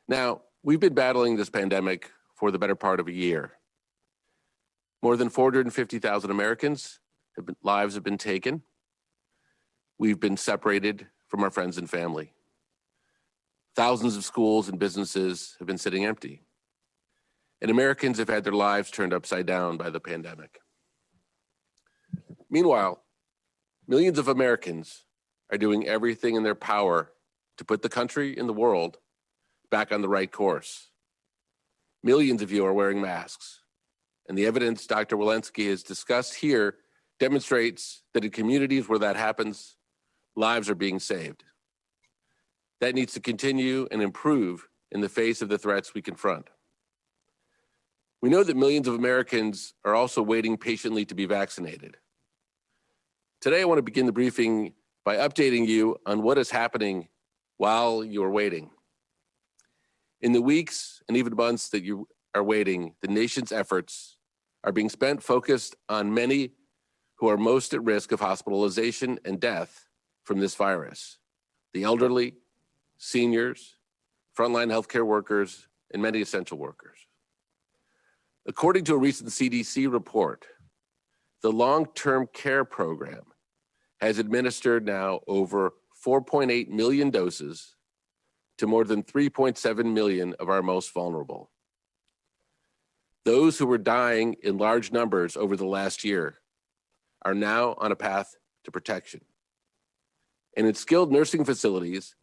Now, we've been battling this pandemic for the better part of a year. More than 450,000 Americans' lives have been taken. We've been separated from our friends and family. Thousands of schools and businesses have been sitting empty. And Americans have had their lives turned upside down by the pandemic. Meanwhile, millions of Americans are doing everything in their power to put the country and the world back on the right course. Millions of you are wearing masks, and the evidence Dr. Walensky has discussed here demonstrates that in communities where that happens, lives are being saved. That needs to continue and improve in the face of the threats we confront. We know that millions of Americans are also waiting patiently to be vaccinated. Today, I want to begin the briefing by updating you on what is happening while you're waiting. In the weeks and even months that you are waiting, the nation's efforts are being spent focused on many who are most at risk of hospitalization and death from this virus: the elderly, seniors, frontline healthcare workers, and many essential workers. According to a recent CDC report, the long-term care program has administered now over 4.8 million doses to more than 3.7 million of our most vulnerable. Those who were dying in large numbers over the last year are now on a path to protection. And in skilled nursing facilities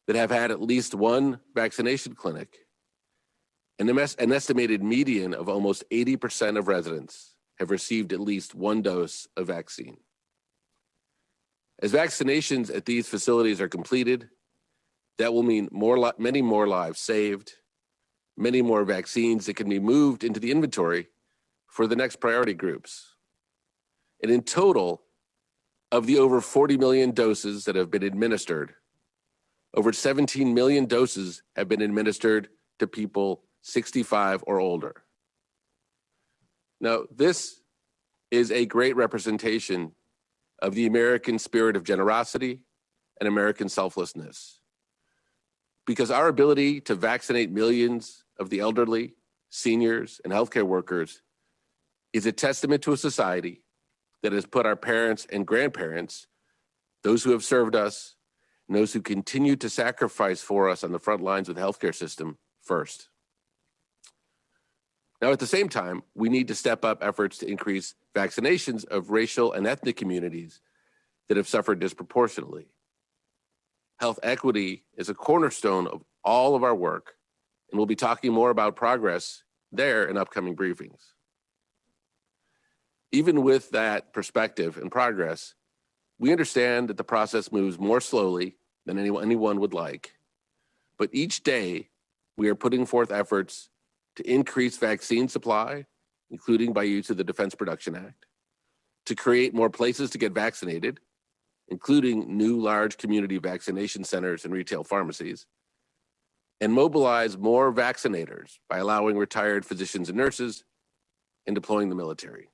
that have had at least one vaccination clinic, an estimated median of almost 80% of residents have received at least one dose of vaccine. As vaccinations at these facilities are completed, that will mean many more lives saved, many more vaccines that can be moved into the inventory for the next priority groups. And in total, of the over 40 million doses that have been administered, over 17 million doses have been administered to people 65 or older. Now, this is a great representation of the American spirit of generosity and American selflessness, because our ability to vaccinate millions of the elderly, seniors, and healthcare workers is a testament to a society that has put our parents and grandparents, those who have served us, and those who continue to sacrifice for us on the front lines of the healthcare system first. Now, at the same time, we need to step up efforts to increase vaccinations of racial and ethnic communities that have suffered disproportionately. Health equity is a cornerstone of all of our work, and we'll be talking more about progress there in upcoming briefings. Even with that perspective and progress, we understand that the process moves more slowly than anyone would like. But each day, we are putting forth efforts to increase vaccine supply, including by use of the Defense Production Act, to create more places to get vaccinated, including new large community vaccination centers and retail pharmacies, and mobilize more vaccinators by allowing retired physicians and nurses and deploying the military.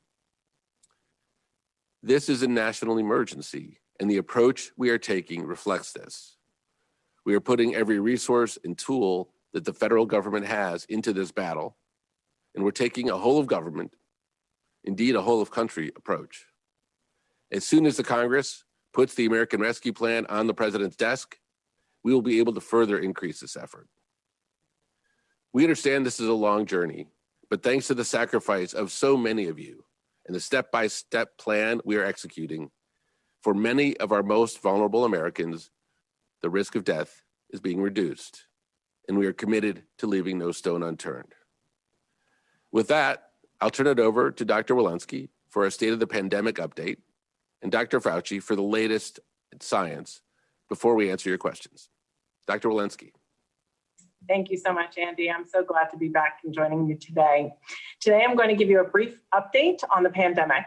This is a national emergency, and the approach we are taking reflects this. We are putting every resource and tool that the federal government has into this battle, and we're taking a whole of government, indeed a whole of country approach. As soon as the Congress puts the American Rescue Plan on the president's desk, we will be able to further increase this effort. We understand this is a long journey, but thanks to the sacrifice of so many of you and the step-by-step plan we are executing, for many of our most vulnerable Americans, the risk of death is being reduced, and we are committed to leaving no stone unturned. With that, I'll turn it over to Dr. Walensky for a State of the Pandemic update, and Dr. Fauci for the latest science before we answer your questions. Dr. Walensky. Thank you so much, Andy. I'm so glad to be back and joining you today. Today, I'm going to give you a brief update on the pandemic.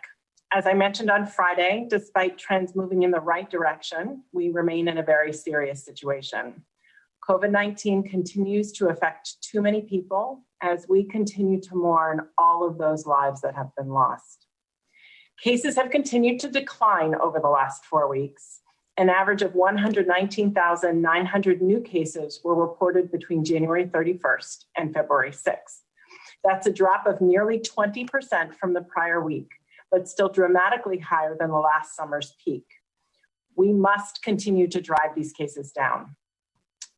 As I mentioned on Friday, despite trends moving in the right direction, we remain in a very serious situation. COVID-19 continues to affect too many people as we continue to mourn all of those lives that have been lost. Cases have continued to decline over the last 4 weeks, An average of 119,900 new cases were reported between January 31st and February 6th. That's a drop of nearly 20% from the prior week, but still dramatically higher than the last summer's peak. We must continue to drive these cases down.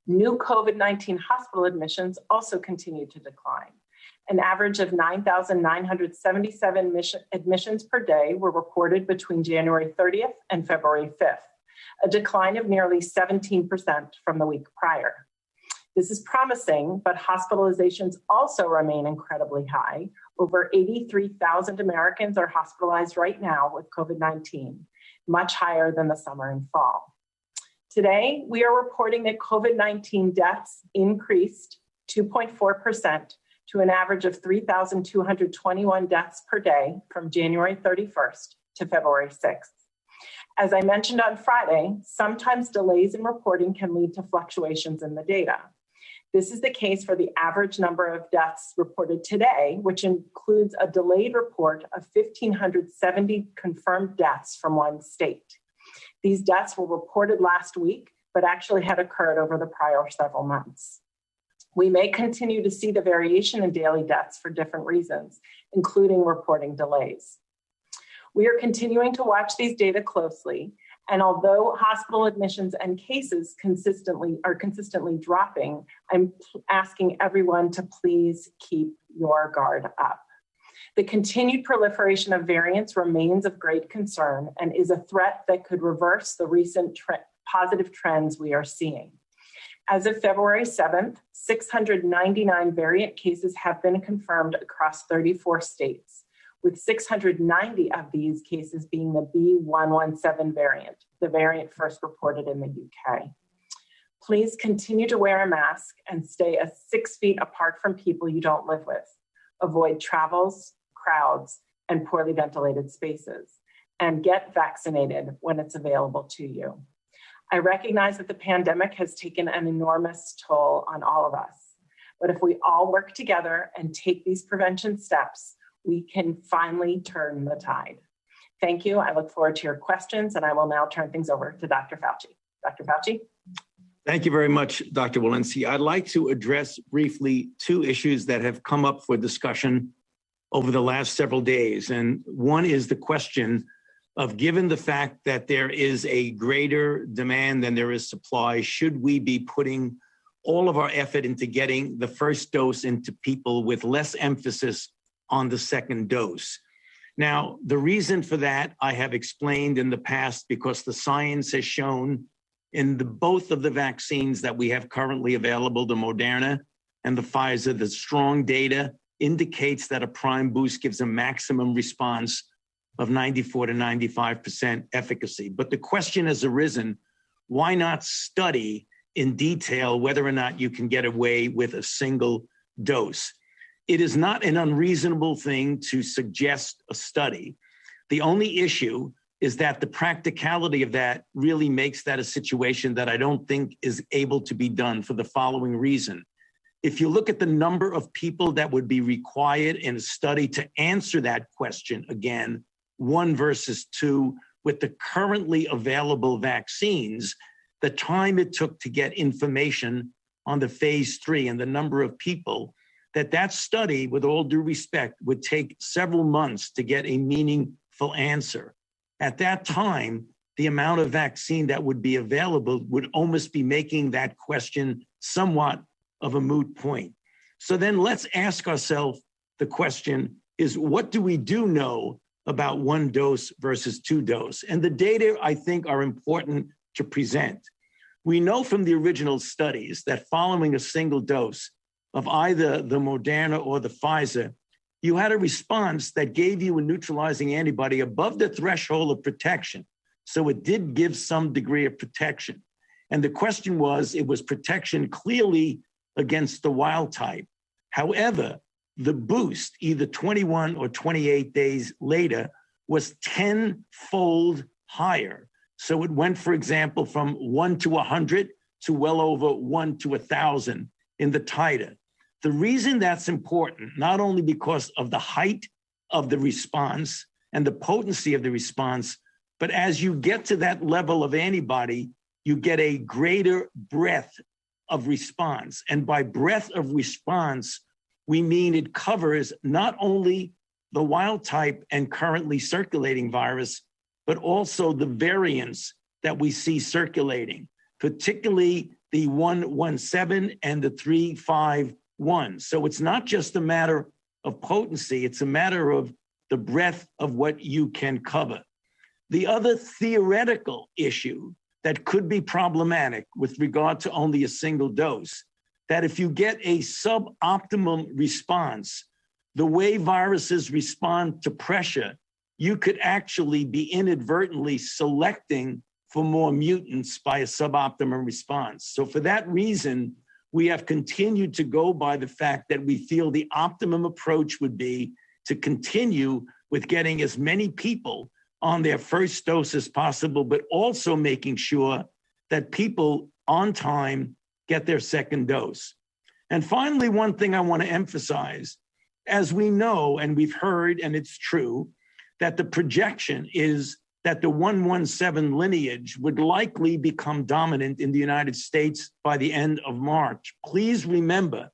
New COVID-19 hospital admissions also continue to decline. An average of 9,977 admissions per day were reported between January 30th and February 5th, a decline of nearly 17% from the week prior. This is promising, but hospitalizations also remain incredibly high. Over 83,000 Americans are hospitalized right now with COVID-19, much higher than the summer and fall. Today, we are reporting that COVID-19 deaths increased 2.4% to an average of 3,221 deaths per day from January 31st to February 6th. As I mentioned on Friday, sometimes delays in reporting can lead to fluctuations in the data. This is the case for the average number of deaths reported today, which includes a delayed report of 1,570 confirmed deaths from one state. These deaths were reported last week, but actually had occurred over the prior several months. We may continue to see the variation in daily deaths for different reasons, including reporting delays. We are continuing to watch these data closely, and although hospital admissions and cases are consistently dropping, I'm asking everyone to please keep your guard up. The continued proliferation of variants remains of great concern and is a threat that could reverse the recent positive trends we are seeing. As of February 7th, 699 variant cases have been confirmed across 34 states, with 690 of these cases being the B.1.1.7 variant, the variant first reported in the UK. Please continue to wear a mask and stay 6 feet apart from people you don't live with. Avoid travels, crowds, and poorly ventilated spaces, and get vaccinated when it's available to you. I recognize that the pandemic has taken an enormous toll on all of us, but if we all work together and take these prevention steps, we can finally turn the tide. Thank you. I look forward to your questions, and I will now turn things over to Dr. Fauci. Dr. Fauci? Thank you very much, Dr. Walensky. I'd like to address briefly two issues that have come up for discussion over the last several days. And one is the question of, given the fact that there is a greater demand than there is supply, should we be putting all of our effort into getting the first dose into people with less emphasis on the second dose? Now, the reason for that I have explained in the past, because the science has shown in both of the vaccines that we have currently available, the Moderna and the Pfizer, the strong data indicates that a prime boost gives a maximum response of 94 to 95% efficacy. But the question has arisen, why not study in detail whether or not you can get away with a single dose? It is not an unreasonable thing to suggest a study. The only issue is that the practicality of that really makes that a situation that I don't think is able to be done, for the following reason. If you look at the number of people that would be required in a study to answer that question again, 1 versus 2, with the currently available vaccines, the time it took to get information on the phase 3 and the number of people, that study, with all due respect, would take several months to get a meaningful answer. At that time, the amount of vaccine that would be available would almost be making that question somewhat of a moot point. So then let's ask ourselves the question is, what do we know about 1 dose versus 2 dose? And the data, I think, are important to present. We know from the original studies that following a single dose of either the Moderna or the Pfizer, you had a response that gave you a neutralizing antibody above the threshold of protection. So it did give some degree of protection. And the question was, it was protection clearly against the wild type. However, the boost, either 21 or 28 days later, was 10-fold higher. So it went, for example, from 1 to 100 to well over 1 to 1,000 in the titer. The reason that's important, not only because of the height of the response and the potency of the response, But as you get to that level of antibody, you get a greater breadth of response. And by breadth of response, we mean it covers not only the wild type and currently circulating virus, but also the variants that we see circulating, particularly the 117 and the 351. So it's not just a matter of potency, it's a matter of the breadth of what you can cover. The other theoretical issue that could be problematic with regard to only a single dose, that if you get a suboptimal response, the way viruses respond to pressure, you could actually be inadvertently selecting for more mutants by a suboptimal response. So for that reason, we have continued to go by the fact that we feel the optimum approach would be to continue with getting as many people on their first dose as possible, but also making sure that people on time get their second dose. And finally, one thing I want to emphasize, as we know, and we've heard, and it's true, that the projection is that the 117 lineage would likely become dominant in the United States by the end of March. Please remember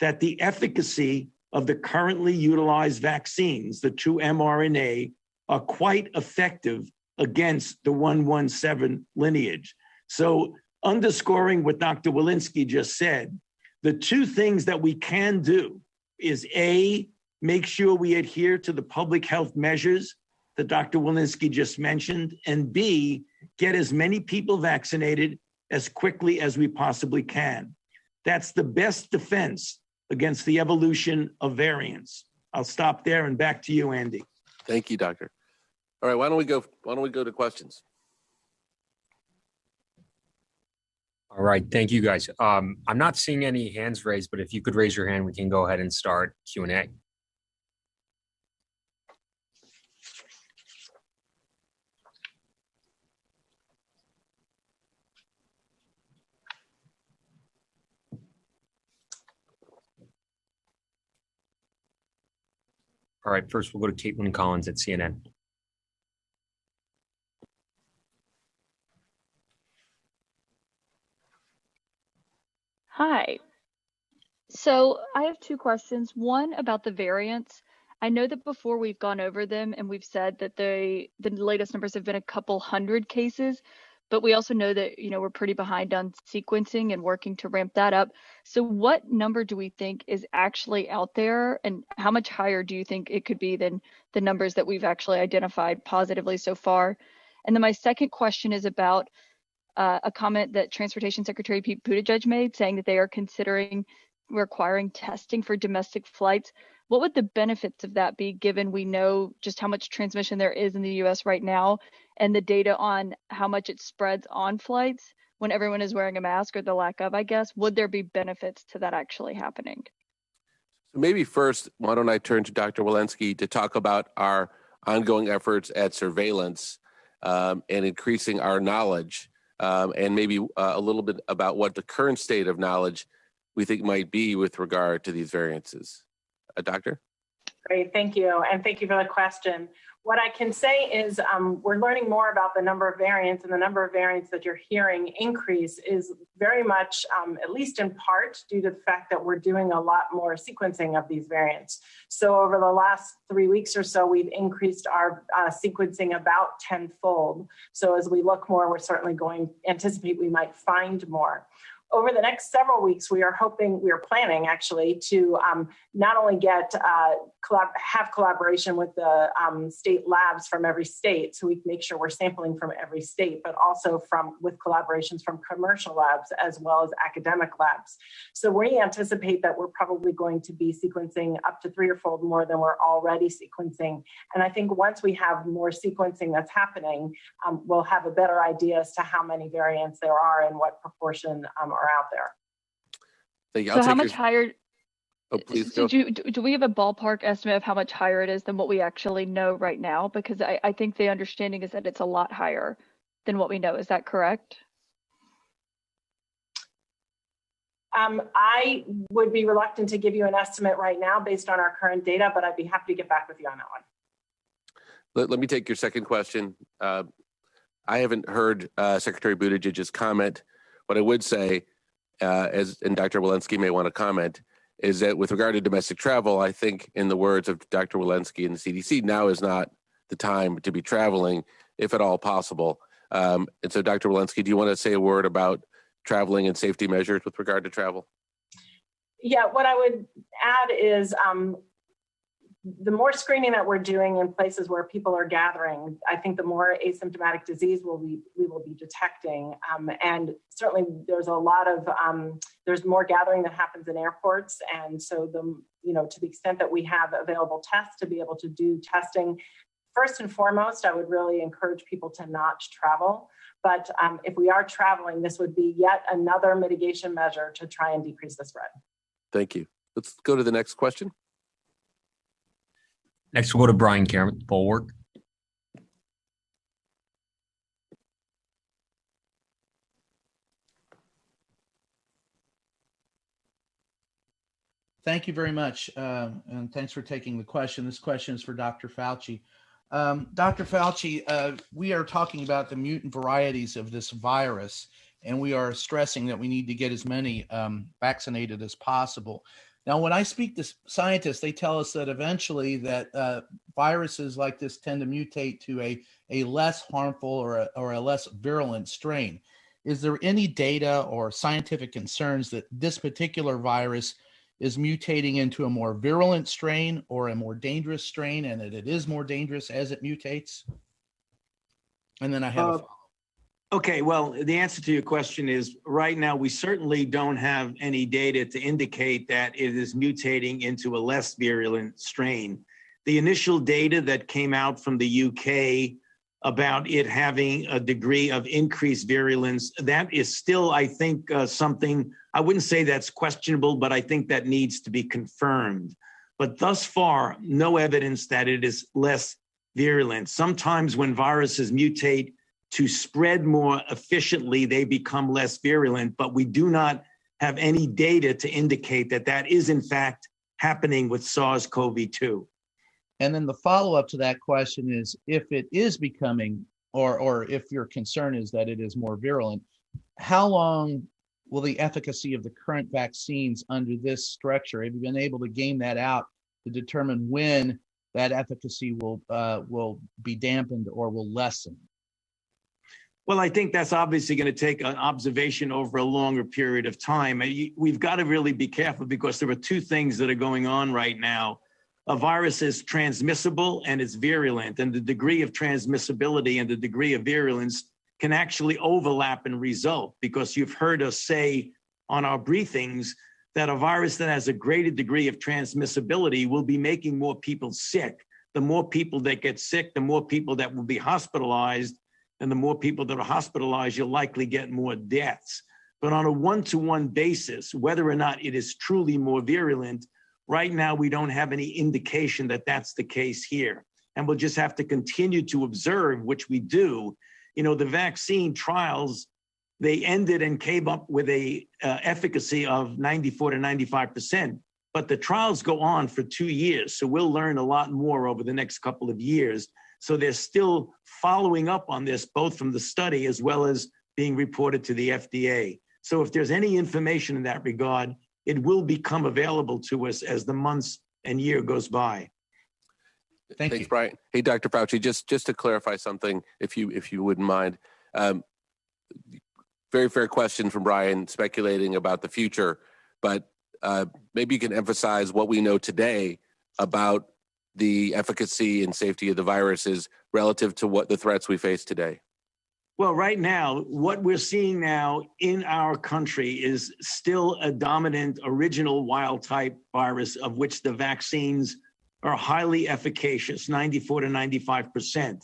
that the efficacy of the currently utilized vaccines, the 2 mRNA, are quite effective against the 117 lineage. So underscoring what Dr. Walensky just said, the two things that we can do is A, make sure we adhere to the public health measures that Dr. Walensky just mentioned, and B, get as many people vaccinated as quickly as we possibly can. That's the best defense against the evolution of variants. I'll stop there and back to you, Andy. Thank you, Doctor. All right, why don't we go to questions? All right, thank you guys. I'm not seeing any hands raised, but if you could raise your hand, we can go ahead and start Q&A. All right, first we'll go to Kaitlan Collins at CNN. Hi. So I have two questions. One about the variants. I know that before we've gone over them and we've said that the latest numbers have been a couple hundred cases, but we also know that, we're pretty behind on sequencing and working to ramp that up. So what number do we think is actually out there, and how much higher do you think it could be than the numbers that we've actually identified positively so far? And then my second question is about a comment that Transportation Secretary Pete Buttigieg made, saying that they are considering requiring testing for domestic flights. What would the benefits of that be, given we know just how much transmission there is in the US right now, and the data on how much it spreads on flights when everyone is wearing a mask, or the lack of, I guess? Would there be benefits to that actually happening? So maybe first, why don't I turn to Dr. Walensky to talk about our ongoing efforts at surveillance and increasing our knowledge, and maybe a little bit about what the current state of knowledge we think might be with regard to these variances. Doctor? Great, thank you. And thank you for the question. What I can say is we're learning more about the number of variants, and the number of variants that you're hearing increase is very much, at least in part, due to the fact that we're doing a lot more sequencing of these variants. So over the last 3 weeks or so, we've increased our sequencing about tenfold. So as we look more, we're certainly anticipate we might find more. Over the next several weeks, we are planning actually to not only have collaboration with the state labs from every state, so we can make sure we're sampling from every state, but also with collaborations from commercial labs as well as academic labs. So we anticipate that we're probably going to be sequencing up to 3 or 4 more than we're already sequencing. And I think once we have more sequencing that's happening, we'll have a better idea as to how many variants there are and what proportion are out there. So how much higher? Oh, please go. Do we have a ballpark estimate of how much higher it is than what we actually know right now? Because I think the understanding is that it's a lot higher than what we know. Is that correct? I would be reluctant to give you an estimate right now based on our current data, but I'd be happy to get back with you on that one. Let me take your second question. I haven't heard Secretary Buttigieg's comment. What I would say, and Dr. Walensky may want to comment, is that with regard to domestic travel, I think in the words of Dr. Walensky and the CDC, now is not the time to be traveling, if at all possible. And so, Dr. Walensky, do you want to say a word about traveling and safety measures with regard to travel? Yeah, what I would add is the more screening that we're doing in places where people are gathering, I think the more asymptomatic disease we will be detecting. And certainly there's a lot of, there's more gathering that happens in airports. And so to the extent that we have available tests to be able to do testing, first and foremost, I would really encourage people to not travel. But if we are traveling, this would be yet another mitigation measure to try and decrease the spread. Thank you. Let's go to the next question. Next, we'll go to Brian Cameron, Bulwark. Thank you very much, and thanks for taking the question. This question is for Dr. Fauci. Dr. Fauci, we are talking about the mutant varieties of this virus, and we are stressing that we need to get as many vaccinated as possible. Now, when I speak to scientists, they tell us that eventually that viruses like this tend to mutate to a less harmful or a less virulent strain. Is there any data or scientific concerns that this particular virus is mutating into a more virulent strain or a more dangerous strain, and that it is more dangerous as it mutates? And then I have a follow-up. Okay, well, the answer to your question is right now, we certainly don't have any data to indicate that it is mutating into a less virulent strain. The initial data that came out from the UK about it having a degree of increased virulence, that is still, I think, something, I wouldn't say that's questionable, but I think that needs to be confirmed. But thus far, no evidence that it is less virulent. Sometimes when viruses mutate to spread more efficiently, they become less virulent, but we do not have any data to indicate that that is in fact happening with SARS-CoV-2. And then the follow-up to that question is, if it is becoming, or if your concern is that it is more virulent, how long will the efficacy of the current vaccines under this structure, have you been able to game that out to determine when that efficacy will be dampened or will lessen? Well, I think that's obviously going to take an observation over a longer period of time. We've got to really be careful because there are two things that are going on right now. A virus is transmissible and it's virulent, and the degree of transmissibility and the degree of virulence can actually overlap and result, because you've heard us say on our briefings that a virus that has a greater degree of transmissibility will be making more people sick. The more people that get sick, the more people that will be hospitalized, and the more people that are hospitalized, you'll likely get more deaths. But on a one-to-one basis, whether or not it is truly more virulent, right now we don't have any indication that that's the case here. And we'll just have to continue to observe, which we do. You know, the vaccine trials, they ended and came up with a efficacy of 94 to 95%. But the trials go on for 2 years. So we'll learn a lot more over the next couple of years. So they're still following up on this, both from the study as well as being reported to the FDA. So if there's any information in that regard, it will become available to us as the months and year goes by. Thanks, you, Brian. Hey, Dr. Fauci, just to clarify something, if you wouldn't mind. Very fair question from Brian, speculating about the future, but maybe you can emphasize what we know today about the efficacy and safety of the viruses relative to what the threats we face today. Well, right now, what we're seeing now in our country is still a dominant original wild type virus, of which the vaccines are highly efficacious, 94 to 95%.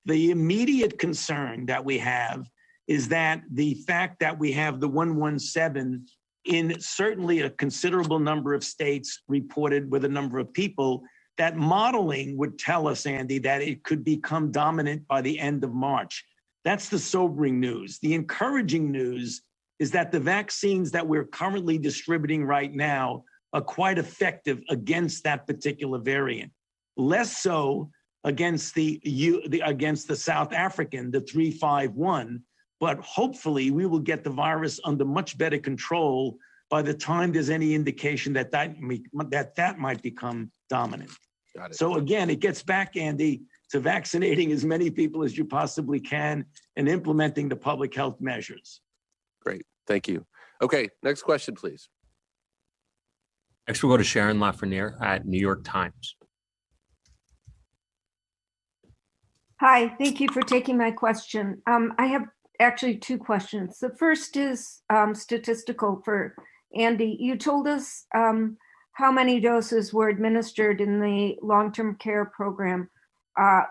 The immediate concern that we have is that the fact that we have the 117 in certainly a considerable number of states reported with a number of people, that modeling would tell us, Andy, that it could become dominant by the end of March. That's the sobering news. The encouraging news is that the vaccines that we're currently distributing right now are quite effective against that particular variant. Less so against against the South African, the 351. But hopefully we will get the virus under much better control by the time there's any indication that that might become dominant. Got it. So again, it gets back, Andy, to vaccinating as many people as you possibly can and implementing the public health measures. Great, thank you. Okay, next question, please. Next, we'll go to Sharon Lafraniere at New York Times. Hi, thank you for taking my question. I have actually two questions. The first is statistical for Andy. You told us how many doses were administered in the long-term care program.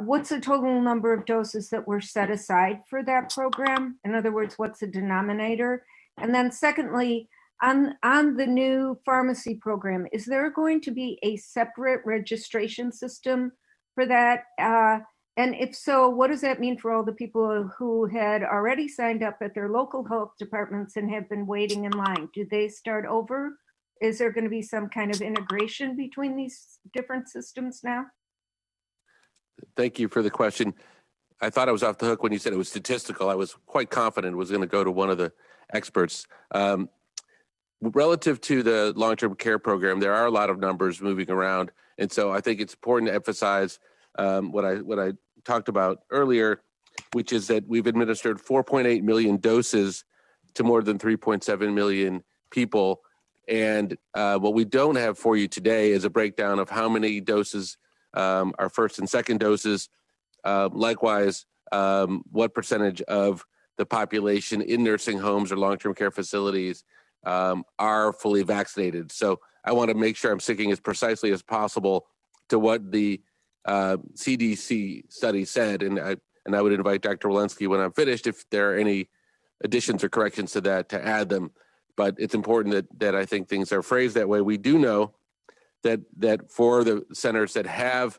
What's the total number of doses that were set aside for that program? In other words, what's the denominator? And then secondly, on the new pharmacy program, is there going to be a separate registration system for that? And if so, what does that mean for all the people who had already signed up at their local health departments and have been waiting in line? Do they start over? Is there going to be some kind of integration between these different systems now? Thank you for the question. I thought I was off the hook when you said it was statistical. I was quite confident it was going to go to one of the experts. Relative to the long-term care program, there are a lot of numbers moving around. And so I think it's important to emphasize what I talked about earlier, which is that we've administered 4.8 million doses to more than 3.7 million people. And what we don't have for you today is a breakdown of how many doses are first and second doses. Likewise, what percentage of the population in nursing homes or long-term care facilities are fully vaccinated. So I want to make sure I'm sticking as precisely as possible to what the CDC study said, and I would invite Dr. Walensky when I'm finished, if there are any additions or corrections to that, to add them. But it's important that I think things are phrased that way. We do know that for the centers that have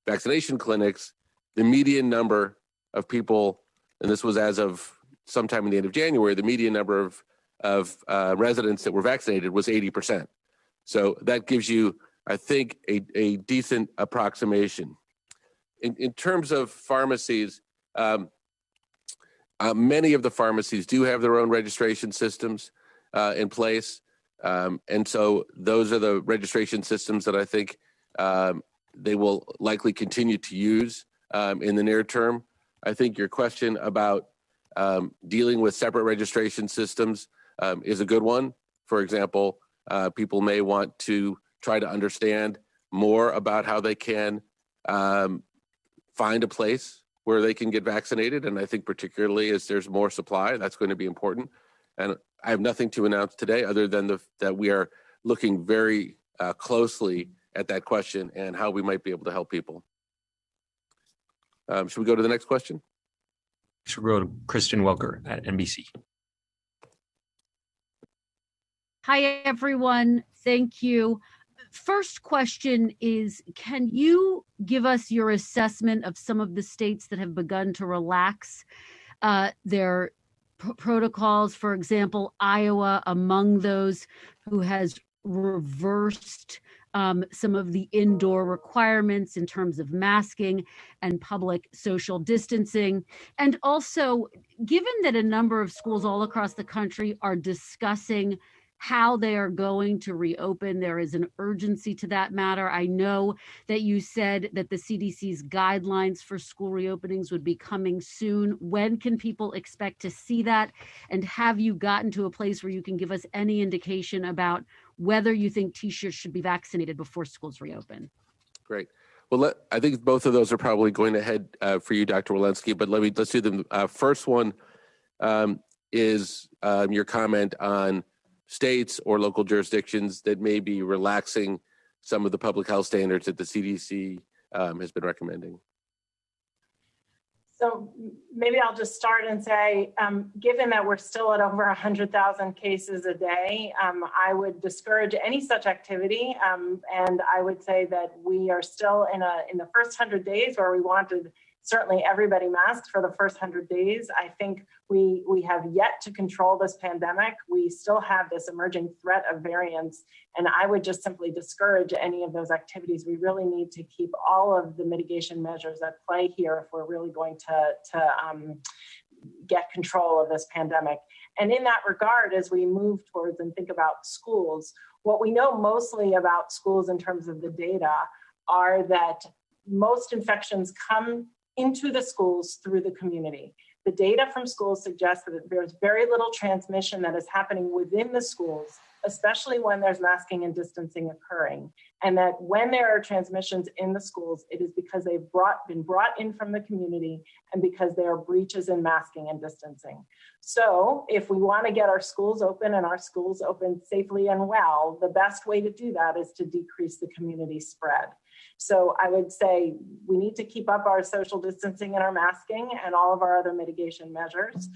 vaccination clinics, the median number of people, and this was as of sometime in the end of January, the median number of residents that were vaccinated was 80%. So that gives you, I think, a decent approximation. In terms of pharmacies, many of the pharmacies do have their own registration systems in place. And so those are the registration systems that I think they will likely continue to use in the near term. I think your question about dealing with separate registration systems is a good one. For example, people may want to try to understand more about how they can find a place where they can get vaccinated. And I think particularly as there's more supply, that's going to be important. And I have nothing to announce today other than that we are looking very closely at that question and how we might be able to help people. Should we go to the next question? Should we go to Kristen Welker at NBC? Hi, everyone. Thank you. First question is, can you give us your assessment of some of the states that have begun to relax their protocols? For example, Iowa, among those who has reversed some of the indoor requirements in terms of masking and public social distancing. And also, given that a number of schools all across the country are discussing how they are going to reopen, there is an urgency to that matter. I know that you said that the CDC's guidelines for school reopenings would be coming soon. When can people expect to see that? And have you gotten to a place where you can give us any indication about whether you think teachers should be vaccinated before schools reopen? Great. Well, I think both of those are probably going to head for you, Dr. Walensky, but let's do them. First one is your comment on states or local jurisdictions that may be relaxing some of the public health standards that the CDC has been recommending. So maybe I'll just start and say, given that we're still at over 100,000 cases a day, I would discourage any such activity. And I would say that we are still in the first 100 days where we wanted certainly everybody masked for the first 100 days. I think we have yet to control this pandemic. We still have this emerging threat of variants, and I would just simply discourage any of those activities. We really need to keep all of the mitigation measures at play here if we're really going to get control of this pandemic. And in that regard, as we move towards and think about schools, what we know mostly about schools in terms of the data are that most infections come into the schools through the community. The data from schools suggests that there's very little transmission that is happening within the schools, especially when there's masking and distancing occurring. And that when there are transmissions in the schools, it is because they've been brought in from the community and because there are breaches in masking and distancing. So if we want to get our schools open and our schools open safely and well, the best way to do that is to decrease the community spread. So I would say we need to keep up our social distancing and our masking and all of our other mitigation measures.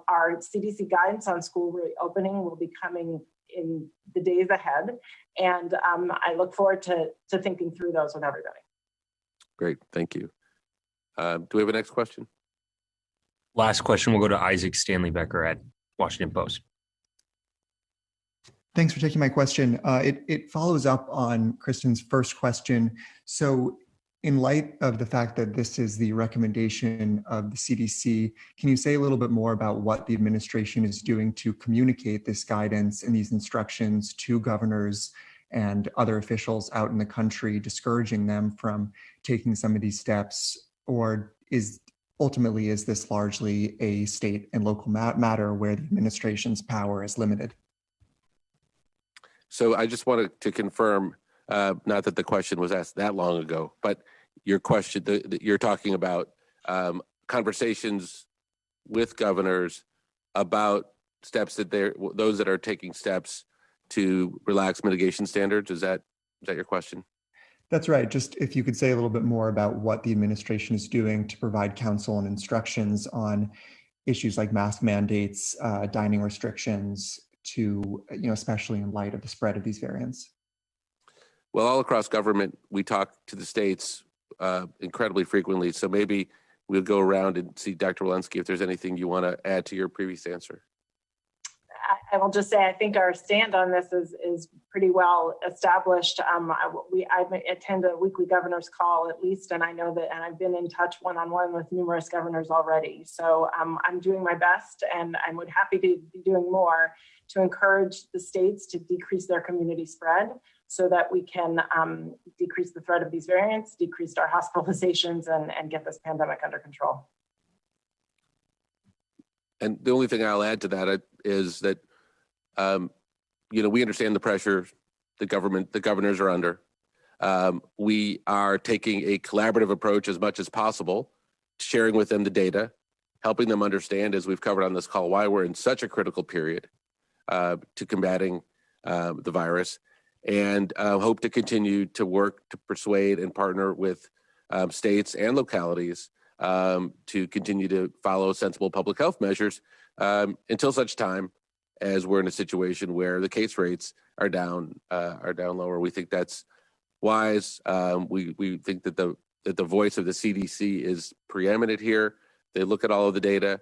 Our CDC guidance on school reopening will be coming in the days ahead. And I look forward to thinking through those with everybody. Great, thank you. Do we have a next question? Last question will go to Isaac Stanley-Becker at Washington Post. Thanks for taking my question. It follows up on Kristen's first question. So in light of the fact that this is the recommendation of the CDC, can you say a little bit more about what the administration is doing to communicate this guidance and these instructions to governors and other officials out in the country, discouraging them from taking some of these steps? Or is this largely a state and local matter where the administration's power is limited? So I just wanted to confirm, not that the question was asked that long ago, but your question, you're talking about conversations with governors about steps that those that are taking steps to relax mitigation standards. Is that your question? That's right. Just if you could say a little bit more about what the administration is doing to provide counsel and instructions on issues like mask mandates, dining restrictions, to, especially in light of the spread of these variants? Well, all across government, we talk to the states incredibly frequently. So maybe we'll go around and see Dr. Walensky if there's anything you want to add to your previous answer. I will just say I think our stand on this is pretty well established. I attend a weekly governor's call at least, and I know that, and I've been in touch one-on-one with numerous governors already. So I'm doing my best, and I'm happy to be doing more to encourage the states to decrease their community spread so that we can decrease the threat of these variants, decrease our hospitalizations, and get this pandemic under control. And the only thing I'll add to that is that, we understand the pressure the governors are under. We are taking a collaborative approach as much as possible, sharing with them the data, helping them understand, as we've covered on this call, why we're in such a critical period to combating the virus, and hope to continue to work to persuade and partner with states and localities to continue to follow sensible public health measures until such time as we're in a situation where the case rates are down lower. We think that's wise. We think that the voice of the CDC is preeminent here. They look at all of the data.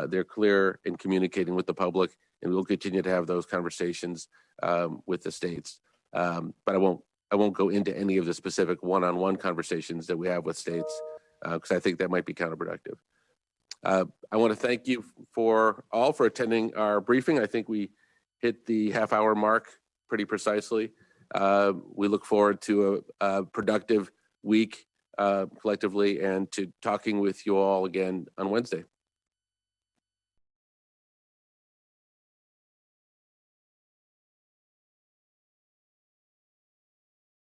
They're clear in communicating with the public, and we'll continue to have those conversations with the states. But I won't go into any of the specific one-on-one conversations that we have with states, because I think that might be counterproductive. I want to thank you for attending our briefing. I think we hit the half-hour mark pretty precisely. We look forward to a productive week collectively, and to talking with you all again on Wednesday.